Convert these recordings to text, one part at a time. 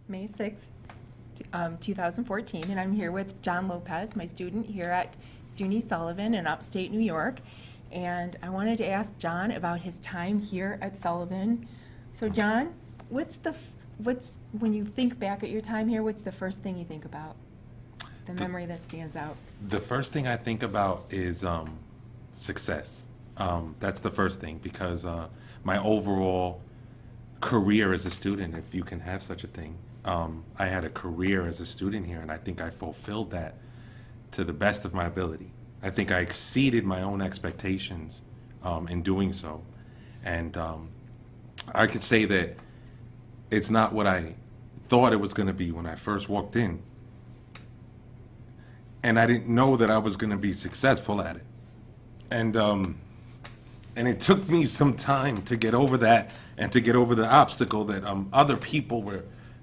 May 6th, 2014, and I'm here with John Lopez, my student here at SUNY Sullivan in upstate New York. And I wanted to ask John about his time here at Sullivan. So John, when you think back at your time here, what's the first thing you think about? The memory that stands out? The first thing I think about is success. That's the first thing, because my overall career as a student, if you can have such a thing, I had a career as a student here, and I think I fulfilled that to the best of my ability. I think I exceeded my own expectations in doing so. And I could say that it's not what I thought it was going to be when I first walked in. And I didn't know that I was going to be successful at it. And it took me some time to get over that and to get over the obstacle that other people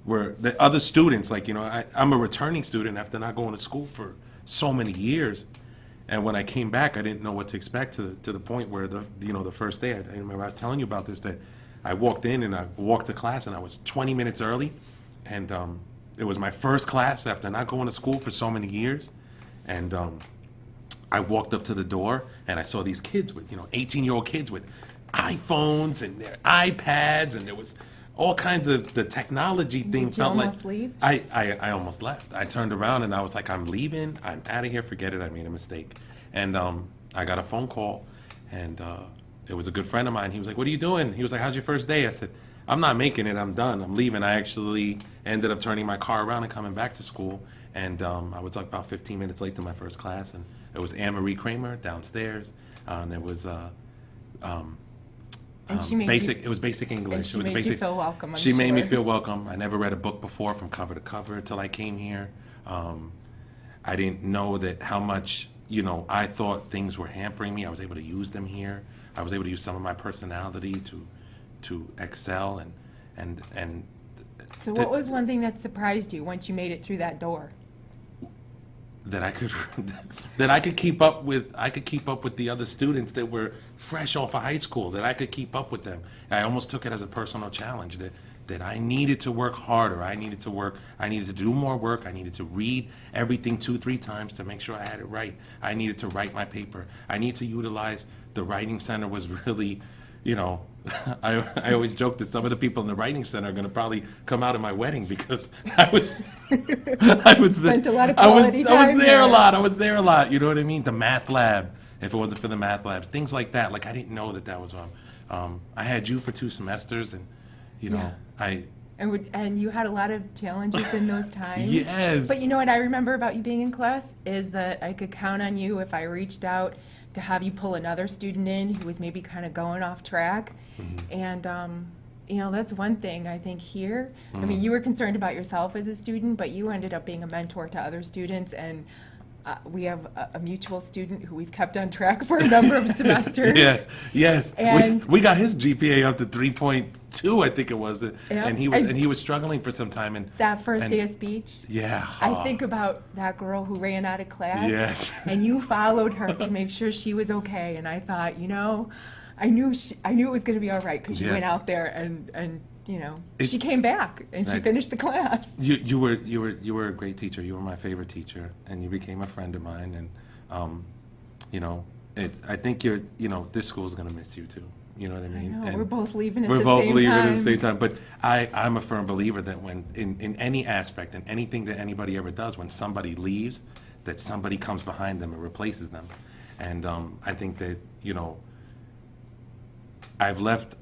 the other students, like, you know, I'm a returning student after not going to school for so many years. And when I came back, I didn't know what to expect to the point where the first day, I remember I was telling you about this, that I walked in and I walked to class and I was 20 minutes early. And it was my first class after not going to school for so many years. And I walked up to the door and I saw these kids with, 18-year-old kids with iPhones and their iPads, and there was all kinds of the technology thing. Did you almost leave? I almost left. I turned around and I was like, I'm leaving. I'm out of here. Forget it. I made a mistake. And I got a phone call, and it was a good friend of mine. He was like, what are you doing? He was like, how's your first day? I said, I'm not making it. I'm done. I'm leaving. I actually ended up turning my car around and coming back to school. And I was like about 15 minutes late to my first class, and it was Anne-Marie Kramer downstairs, and it was And she made basic. you, It was basic English. and she It was made basic. you feel welcome, I'm She made me sure. feel welcome. I never read a book before from cover to cover till I came here. I didn't know that how much I thought things were hampering me. I was able to use them here. I was able to use some of my personality to excel and. So what was one thing that surprised you once you made it through that door? That I could keep up with the other students that were fresh off of high school, that I could keep up with them. I almost took it as a personal challenge that I needed to work harder. I needed to do more work. I needed to read everything 2-3 times to make sure I had it right. I needed to write my paper. I need to utilize the writing center. Was really, I always joke that some of the people in the writing center are going to probably come out of my wedding, because I was Spent a lot of quality time I was there there. a lot. I was there a lot. You know what I mean? The math lab. If it wasn't for the math labs, things like that. Like, I didn't know that was I had you for 2 semesters, and Yeah. And you had a lot of challenges in those times. Yes. But you know what I remember about you being in class is that I could count on you if I reached out to have you pull another student in who was maybe kind of going off track. Mm-hmm. And that's one thing I think here. I mean, you were concerned about yourself as a student, but you ended up being a mentor to other students, and we have a mutual student who we've kept on track for a number of semesters. Yes. And we got his GPA up to 3.2, I think it was, and he was struggling for some time. And that first day of speech, yeah, I think about that girl who ran out of class. Yes. And you followed her to make sure she was okay. And I thought, I knew it was going to be all right, because you went Yes. out there and she came back and she Right. finished the class. You were a great teacher. You were my favorite teacher, and you became a friend of mine. And I think this school's gonna miss you too. You know what I I mean? know, And we're both leaving at we're the both same leaving time. at the same time. But I'm a firm believer that when in any aspect, in anything that anybody ever does, when somebody leaves, that somebody comes behind them and replaces them. And I think that I've left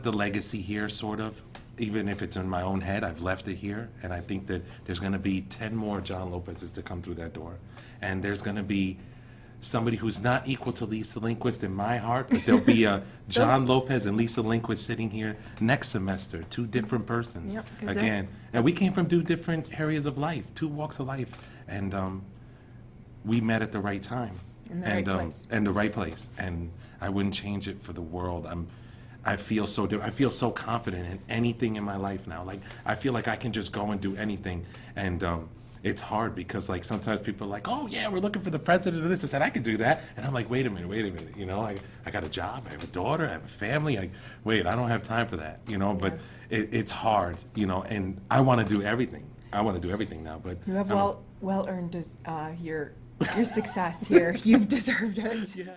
the legacy here, sort of. Even if it's in my own head, I've left it here. And I think that there's going to be 10 more John Lopez's to come through that door. And there's going to be somebody who's not equal to Lisa Lindquist in my heart, but there'll be a John Lopez and Lisa Lindquist sitting here next semester, 2 different persons. Yep, 'cause Again, and we came from 2 different areas of life, 2 walks of life. And we met at the right time. In the right place. And the right place. And I wouldn't change it for the world. I feel so confident in anything in my life now. Like, I feel like I can just go and do anything. And it's hard because like sometimes people are like, oh yeah, we're looking for the president of this. I said I could do that, and I'm like, wait a minute. You know, I got a job, I have a daughter, I have a family. Wait, I don't have time for that. You know, but it's hard. You know, and I want to do everything. I want to do everything now, but You have well earned your success here. You've deserved it. yeah.